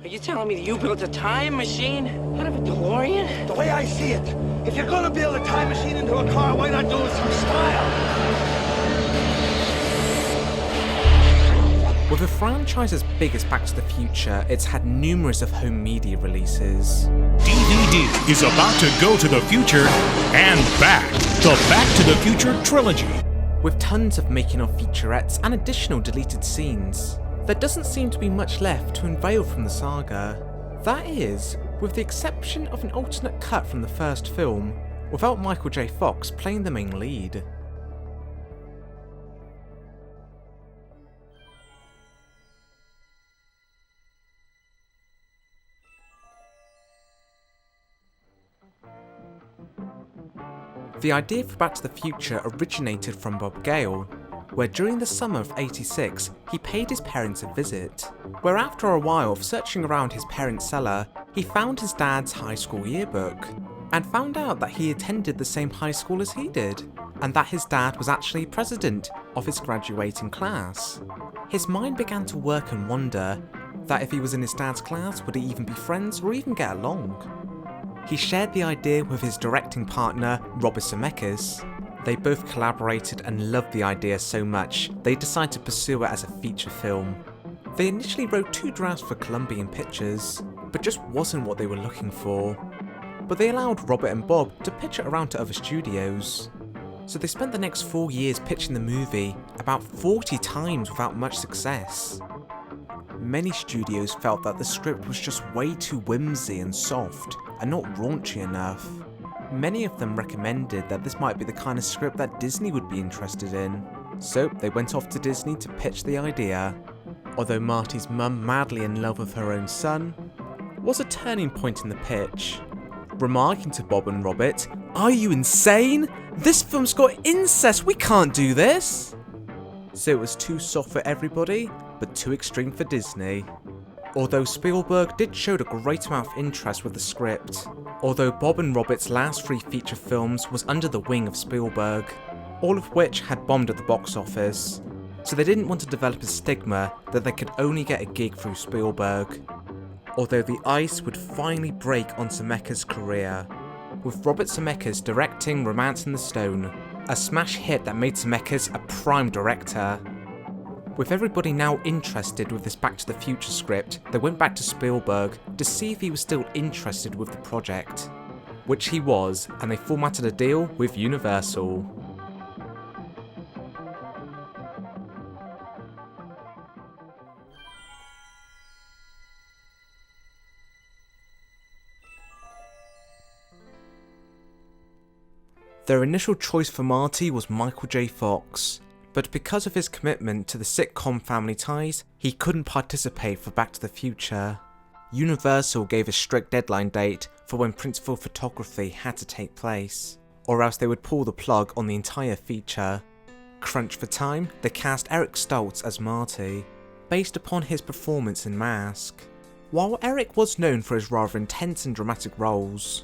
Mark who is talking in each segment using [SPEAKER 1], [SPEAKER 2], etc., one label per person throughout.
[SPEAKER 1] Are you telling me that you built a time machine out of a DeLorean?
[SPEAKER 2] The way I see it, if you're gonna build a time machine into a car, why not do it with some style?
[SPEAKER 3] With a franchise as big as Back to the Future, it's had numerous of home media releases.
[SPEAKER 4] DVD is about to go to the future and back. The Back to the Future trilogy.
[SPEAKER 3] With tons of making-of featurettes and additional deleted scenes, there doesn't seem to be much left to unveil from the saga. That is, with the exception of an alternate cut from the first film, without Michael J. Fox playing the main lead. The idea for Back to the Future originated from Bob Gale, where during the summer of '86 he paid his parents a visit, where after a while of searching around his parents' cellar, he found his dad's high school yearbook, and found out that he attended the same high school as he did, and that his dad was actually president of his graduating class. His mind began to work and wonder that if he was in his dad's class, would he even be friends or even get along? He shared the idea with his directing partner, Robert Zemeckis. They both collaborated and loved the idea so much, they decided to pursue it as a feature film. They initially wrote 2 drafts for Columbia Pictures, but just wasn't what they were looking for. But they allowed Robert and Bob to pitch it around to other studios. So they spent the next 4 years pitching the movie about 40 times without much success. Many studios felt that the script was just way too whimsy and soft, and not raunchy enough. Many of them recommended that this might be the kind of script that Disney would be interested in, so they went off to Disney to pitch the idea. Although Marty's mum, madly in love with her own son, was a turning point in the pitch, remarking to Bob and Robert, "Are you insane? This film's got incest, we can't do this!" So it was too soft for everybody, but too extreme for Disney. Although Spielberg did show a great amount of interest with the script, although Bob and Robert's last 3 feature films was under the wing of Spielberg, all of which had bombed at the box office, so they didn't want to develop a stigma that they could only get a gig through Spielberg. Although the ice would finally break on Zemeckis' career, with Robert Zemeckis directing Romance in the Stone, a smash hit that made Zemeckis a prime director. With everybody now interested with this Back to the Future script, they went back to Spielberg to see if he was still interested with the project, which he was, and they formatted a deal with Universal. Their initial choice for Marty was Michael J. Fox, but because of his commitment to the sitcom Family Ties, he couldn't participate for Back to the Future. Universal gave a strict deadline date for when principal photography had to take place, or else they would pull the plug on the entire feature. Crunch for time, they cast Eric Stoltz as Marty, based upon his performance in Mask. While Eric was known for his rather intense and dramatic roles,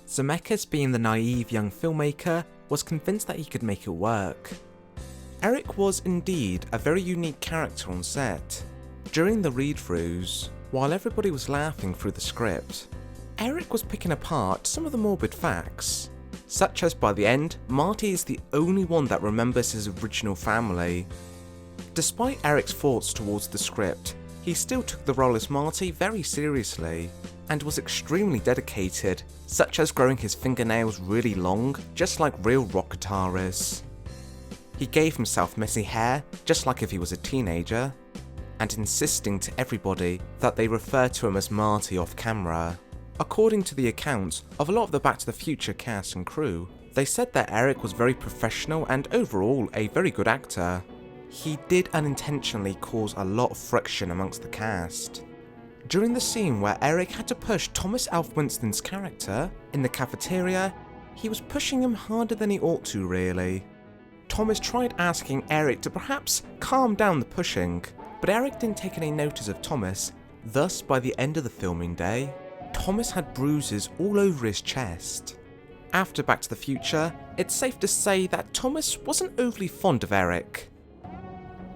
[SPEAKER 3] Zemeckis, being the naive young filmmaker, was convinced that he could make it work. Eric was indeed a very unique character on set. During the read-throughs, while everybody was laughing through the script, Eric was picking apart some of the morbid facts, such as by the end, Marty is the only one that remembers his original family. Despite Eric's thoughts towards the script, he still took the role as Marty very seriously, and was extremely dedicated, such as growing his fingernails really long, just like real rock guitarists. He gave himself messy hair, just like if he was a teenager, and insisting to everybody that they refer to him as Marty off camera. According to the accounts of a lot of the Back to the Future cast and crew, they said that Eric was very professional and overall a very good actor. He did unintentionally cause a lot of friction amongst the cast. During the scene where Eric had to push Thomas Alf Winston's character in the cafeteria, he was pushing him harder than he ought to, really. Thomas tried asking Eric to perhaps calm down the pushing, but Eric didn't take any notice of Thomas. Thus, by the end of the filming day, Thomas had bruises all over his chest. After Back to the Future, it's safe to say that Thomas wasn't overly fond of Eric.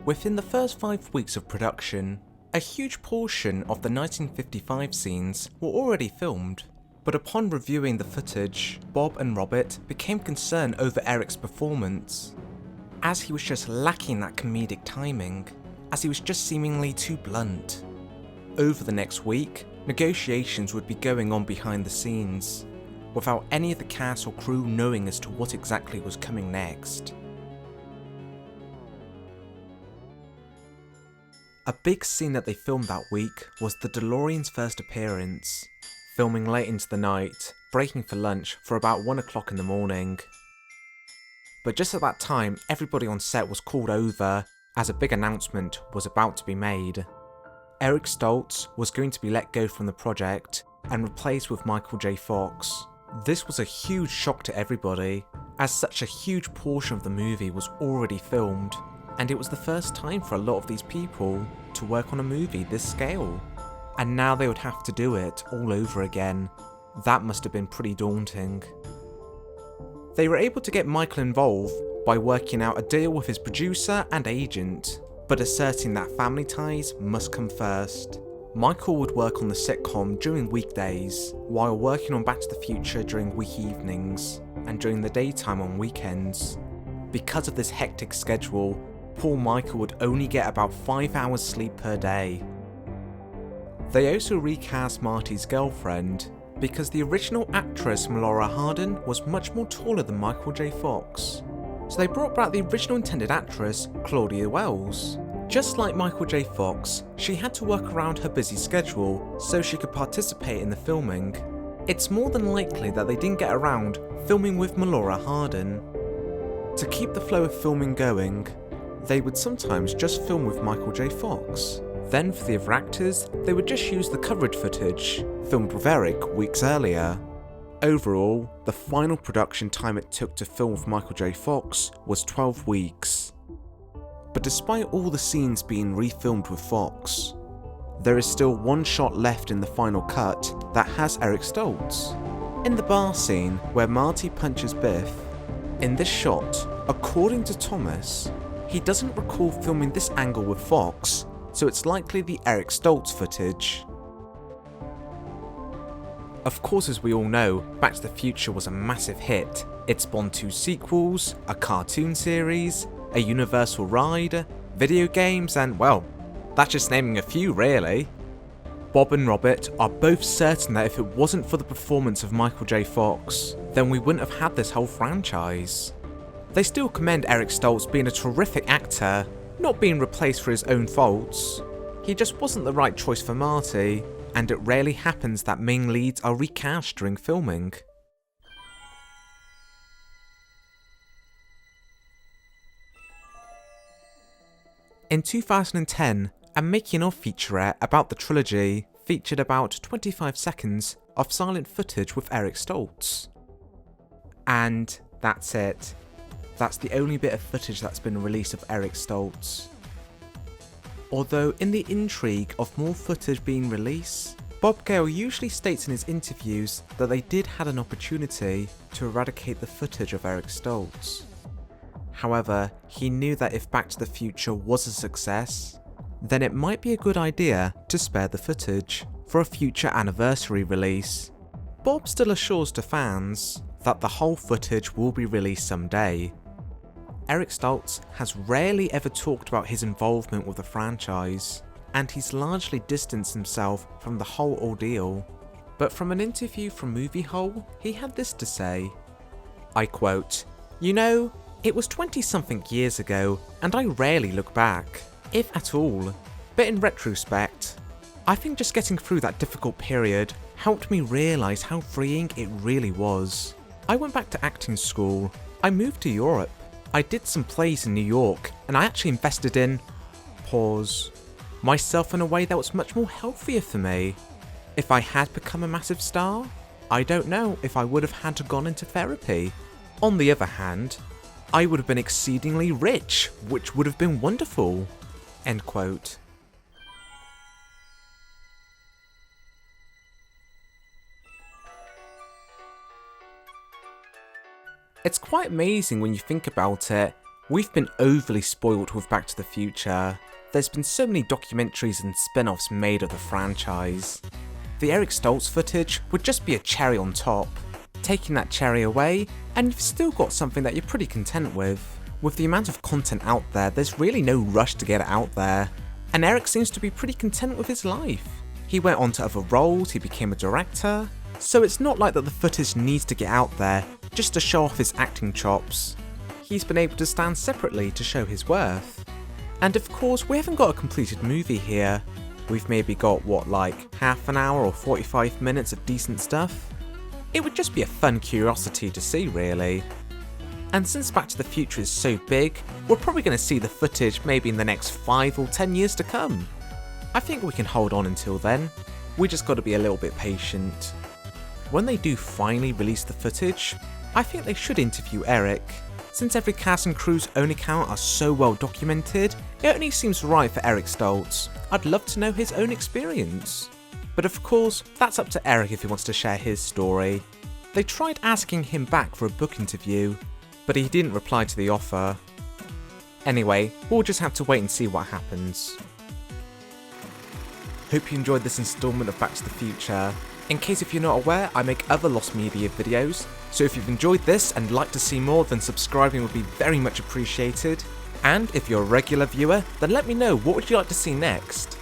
[SPEAKER 3] Within the first 5 weeks of production, A huge portion of the 1955 scenes were already filmed, but upon reviewing the footage, Bob and Robert became concerned over Eric's performance, as he was just lacking that comedic timing, as he was just seemingly too blunt. Over the next week, negotiations would be going on behind the scenes, without any of the cast or crew knowing as to what exactly was coming next. A big scene that they filmed that week was the DeLorean's first appearance, filming late into the night, breaking for lunch for about 1 o'clock in the morning. But just at that time, everybody on set was called over as a big announcement was about to be made. Eric Stoltz was going to be let go from the project and replaced with Michael J. Fox. This was a huge shock to everybody, as such a huge portion of the movie was already filmed, and it was the first time for a lot of these people to work on a movie this scale. And now they would have to do it all over again. That must have been pretty daunting. They were able to get Michael involved by working out a deal with his producer and agent, but asserting that family ties must come first. Michael would work on the sitcom during weekdays, while working on Back to the Future during week evenings, and during the daytime on weekends. Because of this hectic schedule, poor Michael would only get about 5 hours sleep per day. They also recast Marty's girlfriend, because the original actress Melora Hardin was much more taller than Michael J. Fox. So they brought back the original intended actress, Claudia Wells. Just like Michael J. Fox, she had to work around her busy schedule so she could participate in the filming. It's more than likely that they didn't get around filming with Melora Hardin. To keep the flow of filming going, they would sometimes just film with Michael J. Fox. Then for the other actors, they would just use the coverage footage, filmed with Eric weeks earlier. Overall, the final production time it took to film with Michael J. Fox was 12 weeks. But despite all the scenes being refilmed with Fox, there is still one shot left in the final cut that has Eric Stoltz. In the bar scene where Marty punches Biff, in this shot, according to Thomas, he doesn't recall filming this angle with Fox, so it's likely the Eric Stoltz footage. Of course, as we all know, Back to the Future was a massive hit. It spawned 2 sequels, a cartoon series, a Universal ride, video games, and well, that's just naming a few really. Bob and Robert are both certain that if it wasn't for the performance of Michael J. Fox, then we wouldn't have had this whole franchise. They still commend Eric Stoltz being a terrific actor, not being replaced for his own faults. He just wasn't the right choice for Marty, and it rarely happens that main leads are recast during filming. In 2010, a making-of featurette about the trilogy featured about 25 seconds of silent footage with Eric Stoltz. And that's it. That's the only bit of footage that's been released of Eric Stoltz. Although in the intrigue of more footage being released, Bob Gale usually states in his interviews that they did have an opportunity to eradicate the footage of Eric Stoltz. However, he knew that if Back to the Future was a success, then it might be a good idea to spare the footage for a future anniversary release. Bob still assures to fans that the whole footage will be released someday. Eric Stoltz has rarely ever talked about his involvement with the franchise, and he's largely distanced himself from the whole ordeal. But from an interview from Movie Hole, he had this to say, I quote, "You know, it was 20-something years ago, and I rarely look back, if at all. But in retrospect, I think just getting through that difficult period helped me realise how freeing it really was. I went back to acting school, I moved to Europe, I did some plays in New York, and I actually invested in, myself in a way that was much more healthier for me. If I had become a massive star, I don't know if I would have had to gone into therapy. On the other hand, I would have been exceedingly rich, which would have been wonderful." End quote. It's quite amazing when you think about it. We've been overly spoiled with Back to the Future. there's been so many documentaries and spin-offs made of the franchise. The Eric Stoltz footage would just be a cherry on top. Taking that cherry away, and you've still got something that you're pretty content with. With the amount of content out there, there's really no rush to get it out there. And Eric seems to be pretty content with his life. He went on to other roles, he became a director, so it's not like that the footage needs to get out there just to show off his acting chops. He's been able to stand separately to show his worth. And of course, we haven't got a completed movie here. We've maybe got, like half an hour or 45 minutes of decent stuff? It would just be a fun curiosity to see, really. And since Back to the Future is so big, we're probably going to see the footage maybe in the next 5 or 10 years to come. I think we can hold on until then. We just got to be a little bit patient. When they do finally release the footage, I think they should interview Eric. Since every cast and crew's own account are so well documented, it only seems right for Eric Stoltz. I'd love to know his own experience. But of course, that's up to Eric if he wants to share his story. They tried asking him back for a book interview, but he didn't reply to the offer. Anyway, we'll just have to wait and see what happens. Hope you enjoyed this installment of Back to the Future. In case if you're not aware, I make other Lost Media videos, so if you've enjoyed this and like to see more, then subscribing would be very much appreciated. And if you're a regular viewer, then let me know what would you like to see next.